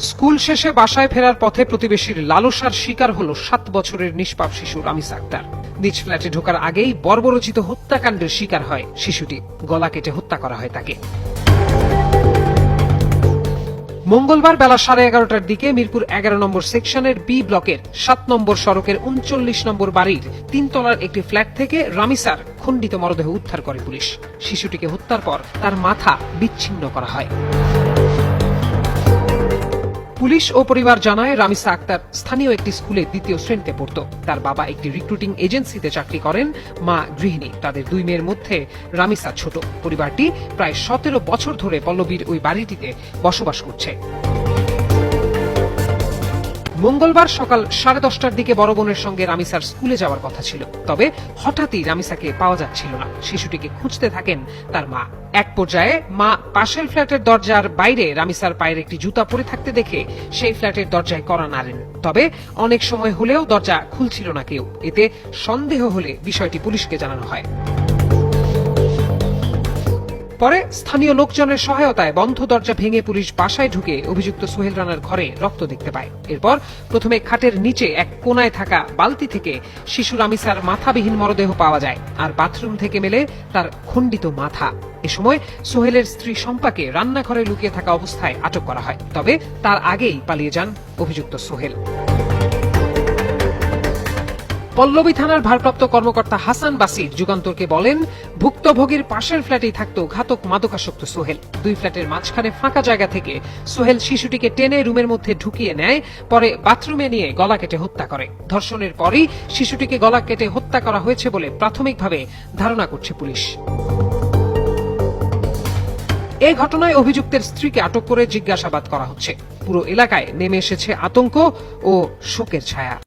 School শেষে বাসায় ফেরার পথে প্রতিবেশীর লালসার শিকার হল 7 বছরের নিষ্পাপ শিশু রামিসা আক্তার। নিজ ফ্ল্যাটে ঢোকার আগেই বর্বরচিত হত্যাকাণ্ডের শিকার হয় শিশুটি। গলা কেটে হত্যা করা হয় তাকে। মঙ্গলবার বেলা 11:30টার দিকে মিরপুর 11 নম্বর সেকশনের বি ব্লকের 7 নম্বর সড়কের 39 নম্বর বাড়ির 3 তলার একটি ফ্ল্যাট থেকে রামিসার খণ্ডিত মরদেহ উদ্ধার করে পুলিশ। শিশুটিকে হত্যার পর তার মাথা বিচ্ছিন্ন করা হয়। পুলিশ ও পরিবার জানায়, রামিসা আক্তার স্থানীয় একটি স্কুলে 2য় শ্রেণীতে পড়ত। তার বাবা একটি রিক্রুটিং এজেন্সিতে চাকরি করেন, মা গৃহিণী। তাদের 2 মেয়ের মধ্যে রামিসা ছোট। পরিবারটি প্রায় 17 বছর ধরে পল্লবীর ওই বাড়িটিতে বসবাস করছে। মঙ্গলবার সকাল 10:30টার দিকে বড় বোনের সঙ্গে রামিসার স্কুলে যাওয়ার কথা ছিল। তবে হঠাৎই রামিসাকে পাওয়া যাচ্ছিল না। শিশুটিকে খুঁজতে থাকেন তার মা। এক পর্যায়ে মা পাশের ফ্ল্যাটের দরজার বাইরে রামিসার পায়ের একটি জুতা পরে থাকতে দেখে সেই ফ্ল্যাটের দরজায় কড়া নাড়েন। তবে অনেক সময় হলেও দরজা খুলছিল না কেউ। এতে সন্দেহ হলে বিষয়টি পুলিশকে জানানো হয়। পরে স্থানীয় লোকজনের সহায়তায় বন্ধ দরজা ভেঙে পুলিশ বাসায় ঢুকে অভিযুক্ত সোহেল রানার ঘরে রক্ত দেখতে পায়। এরপর প্রথমে খাটের নিচে এক কোনায় থাকা বালতি থেকে শিশু রামিসার মাথাবিহীন মরদেহ পাওয়া যায়, আর বাথরুম থেকে মেলে তার খণ্ডিত মাথা। এ সময় সোহেলের স্ত্রী শম্পাকে রান্নাঘরে লুকিয়ে থাকা অবস্থায় আটক করা হয়। তবে তার আগেই পালিয়ে যান অভিযুক্ত সোহেল। পল্লবী থানার ভারপ্রাপ্ত কর্মকর্তা হাসান বাসির যুগান্তরকে বলেন, ভুক্তভোগীর পাশের ফ্ল্যাটেই থাকত ঘাতক মাদকাসক্ত সোহেল। 2 ফ্ল্যাটের মাঝখানে ফাঁকা জায়গা থেকে সোহেল শিশুটিকে টেনে রুমের মধ্যে ঢুকিয়ে নেয়, পরে বাথরুমে নিয়ে গলা কেটে হত্যা করে। ধর্ষণের পরই শিশুটিকে গলা কেটে হত্যা করা হয়েছে বলে প্রাথমিকভাবে ধারণা করছে পুলিশ। এই ঘটনায় অভিযুক্তের স্ত্রীকে আটক করে জিজ্ঞাসাবাদ করা হচ্ছে। পুরো এলাকায় নেমে এসেছে আতঙ্ক ও শোকের ছায়া।